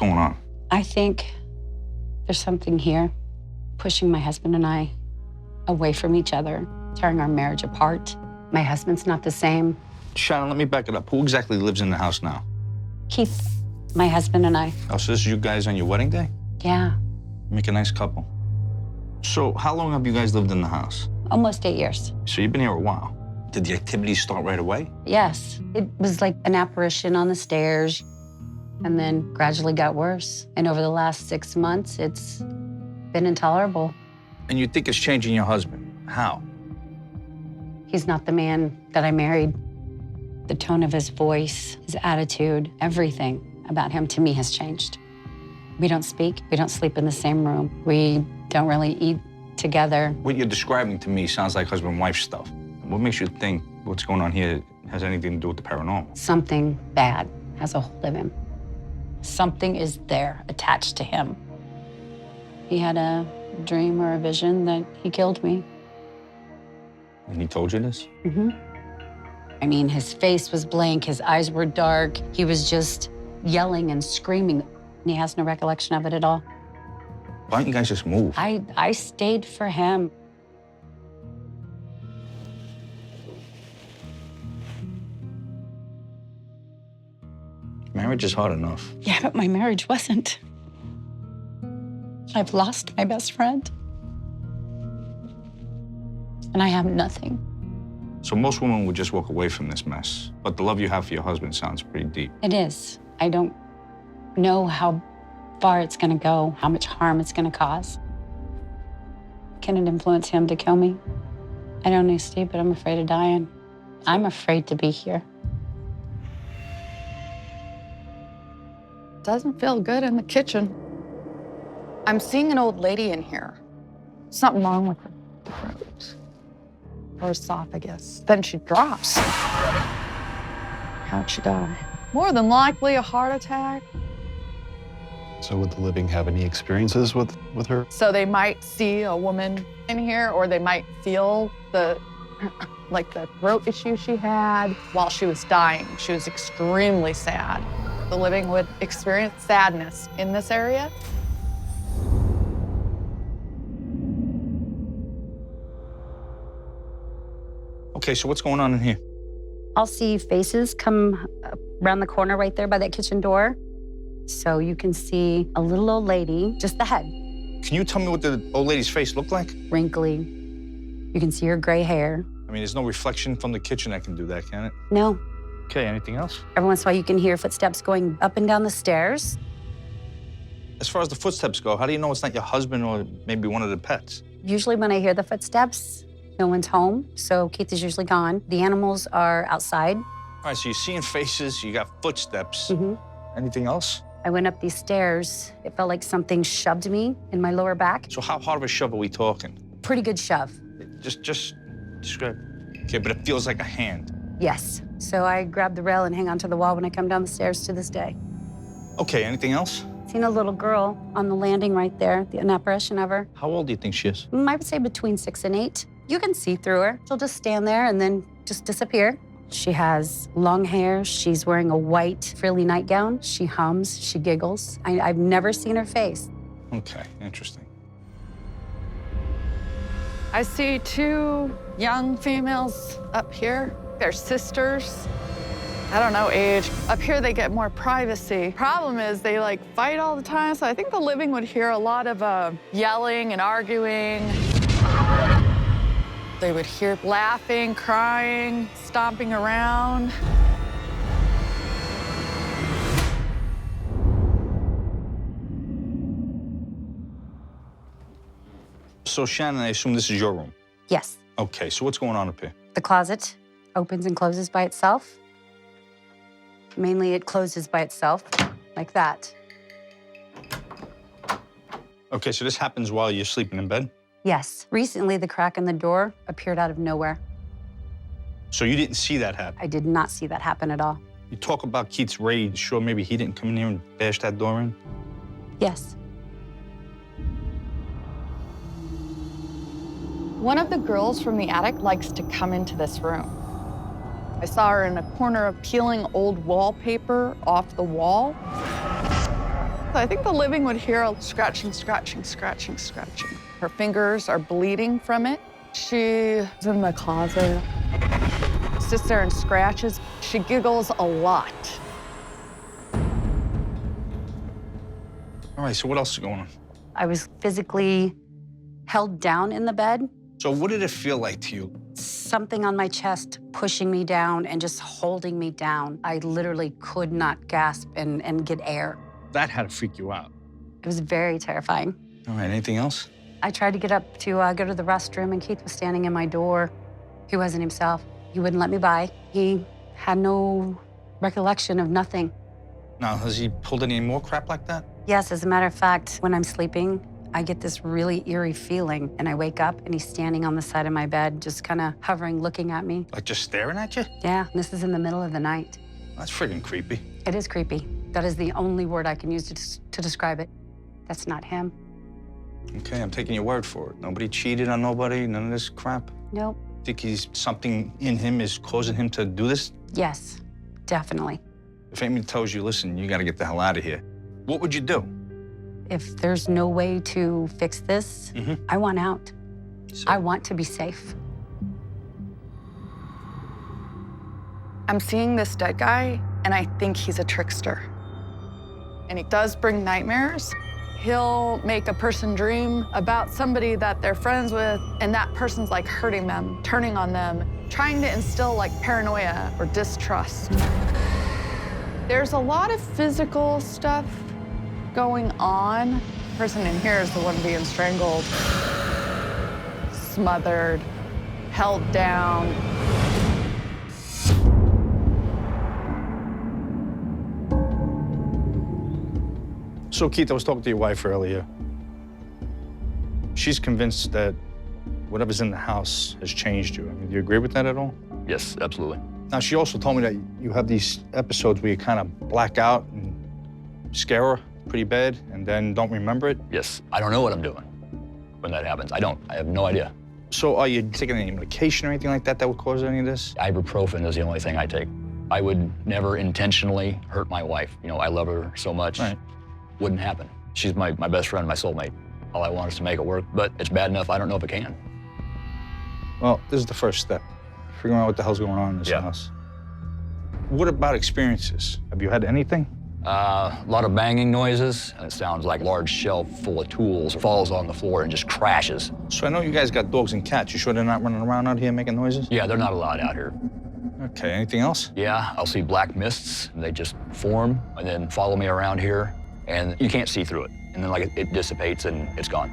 going on? I think there's something here pushing my husband and I away from each other, tearing our marriage apart. My husband's not the same. Shannon, let me back it up. Who exactly lives in the house now? Keith, my husband and I. Oh, so this is you guys on your wedding day? Yeah, Make a nice couple. So how long have you guys lived in the house? almost 8 years. So you've been here a while. Did the activities start right away? Yes, it was like an apparition on the stairs and then gradually got worse. And over the last 6 months, it's been intolerable. And you think it's changing your husband? How? He's not the man that I married. The tone of his voice, his attitude, everything about him to me has changed. We don't speak, we don't sleep in the same room. We don't really eat together. What you're describing to me sounds like husband-wife stuff. What makes you think what's going on here has anything to do with the paranormal? Something bad has a hold of him. Something is there attached to him. He had a dream or a vision that he killed me. And he told you this? Mm-hmm. I mean, his face was blank, his eyes were dark. He was just yelling and screaming. He has no recollection of it at all. Why don't you guys just move? I stayed for him. Marriage is hard enough. Yeah, but my marriage wasn't. I've lost my best friend. And I have nothing. So most women would just walk away from this mess. But the love you have for your husband sounds pretty deep. It is. I don't know how far it's gonna go, how much harm it's gonna cause. Can it influence him to kill me? I don't know, Steve, but I'm afraid of dying. I'm afraid to be here. Doesn't feel good in the kitchen. I'm seeing an old lady in here. Something wrong with her throat or esophagus. Then she drops. How'd she die? More than likely a heart attack. So would the living have any experiences with her? So they might see a woman in here, or they might feel the throat issue she had while she was dying. She was extremely sad. The living would experience sadness in this area. Okay, so what's going on in here? I'll see faces come around the corner right there by that kitchen door. So you can see a little old lady, just the head, Can you tell me what the old lady's face looked like? wrinkly. You can see her gray hair. I mean, there's no reflection from the kitchen that can do that, can it? No, Okay, anything else? every once in a while you can hear footsteps going up and down the stairs. As far as the footsteps go, how do you know it's not your husband or maybe one of the pets? Usually when I hear the footsteps, no one's home, so Keith is usually gone. The animals are outside. All right, so you're seeing faces, you got footsteps. Mhm. Anything else? I went up these stairs. It felt like something shoved me in my lower back. So how hard of a shove are we talking? Pretty good shove. Just describe. Okay, but it feels like a hand. Yes. So I grab the rail and hang onto the wall when I come down the stairs to this day. Okay, anything else? Seen a little girl on the landing right there, an apparition of her. How old do you think she is? I would say between 6 and 8. You can see through her. She'll just stand there and then just disappear. She has long hair. She's wearing a white frilly nightgown. She hums, she giggles. I've never seen her face. Okay, interesting. I see 2 young females up here. They're sisters. I don't know age. Up here they get more privacy. Problem is they fight all the time, so I think the living would hear a lot of yelling and arguing. They would hear laughing, crying, stomping around. So Shannon, I assume this is your room. Yes. Okay, so what's going on up here? The closet opens and closes by itself. Mainly it closes by itself, like that. Okay, so this happens while you're sleeping in bed? Yes. Recently, the crack in the door appeared out of nowhere. So you didn't see that happen? I did not see that happen at all. You talk about Keith's rage. Sure, maybe he didn't come in here and bash that door in? Yes. One of the girls from the attic likes to come into this room. I saw her in a corner peeling old wallpaper off the wall. So I think the living would hear a scratching, scratching, scratching, scratching. Her fingers are bleeding from it. She's in the closet. Sits there and scratches. She giggles a lot. All right, so what else is going on? I was physically held down in the bed. So what did it feel like to you? Something on my chest pushing me down and just holding me down. I literally could not gasp and get air. That had to freak you out. It was very terrifying. All right, anything else? I tried to get up to go to the restroom, and Keith was standing in my door. He wasn't himself. He wouldn't let me by. He had no recollection of nothing. Now, has he pulled any more crap like that? Yes, as a matter of fact, when I'm sleeping, I get this really eerie feeling, and I wake up, and he's standing on the side of my bed, just kind of hovering, looking at me. Like just staring at you? Yeah, this is in the middle of the night. That's friggin' creepy. It is creepy. That is the only word I can use to describe it. That's not him. Okay, I'm taking your word for it. Nobody cheated on nobody, none of this crap? Nope. Think something in him is causing him to do this? Yes, definitely. If Amy tells you, listen, you gotta get the hell out of here, what would you do? If there's no way to fix this, I want out. So, I want to be safe. I'm seeing this dead guy, and I think he's a trickster. And he does bring nightmares. He'll make a person dream about somebody that they're friends with, and that person's like hurting them, turning on them, trying to instill like paranoia or distrust. There's a lot of physical stuff going on. The person in here is the one being strangled, smothered, held down. So, Keith, I was talking to your wife earlier. She's convinced that whatever's in the house has changed you. I mean, do you agree with that at all? Yes, absolutely. Now, she also told me that you have these episodes where you kind of black out and scare her pretty bad and then don't remember it. Yes, I don't know what I'm doing when that happens. I don't. I have no idea. So are you taking any medication or anything like that that would cause any of this? Ibuprofen is the only thing I take. I would never intentionally hurt my wife. You know, I love her so much. Right. Wouldn't happen. She's my best friend, my soulmate. All I want is to make it work, but it's bad enough I don't know if it can. Well, this is the first step. Figuring out what the hell's going on in this house. What about experiences? Have you had anything? A lot of banging noises, and it sounds like a large shelf full of tools falls on the floor and just crashes. So I know you guys got dogs and cats. You sure they're not running around out here making noises? Yeah, they're not allowed out here. Okay, anything else? Yeah, I'll see black mists, and they just form and then follow me around here, and you can't see through it. And then like it dissipates and it's gone.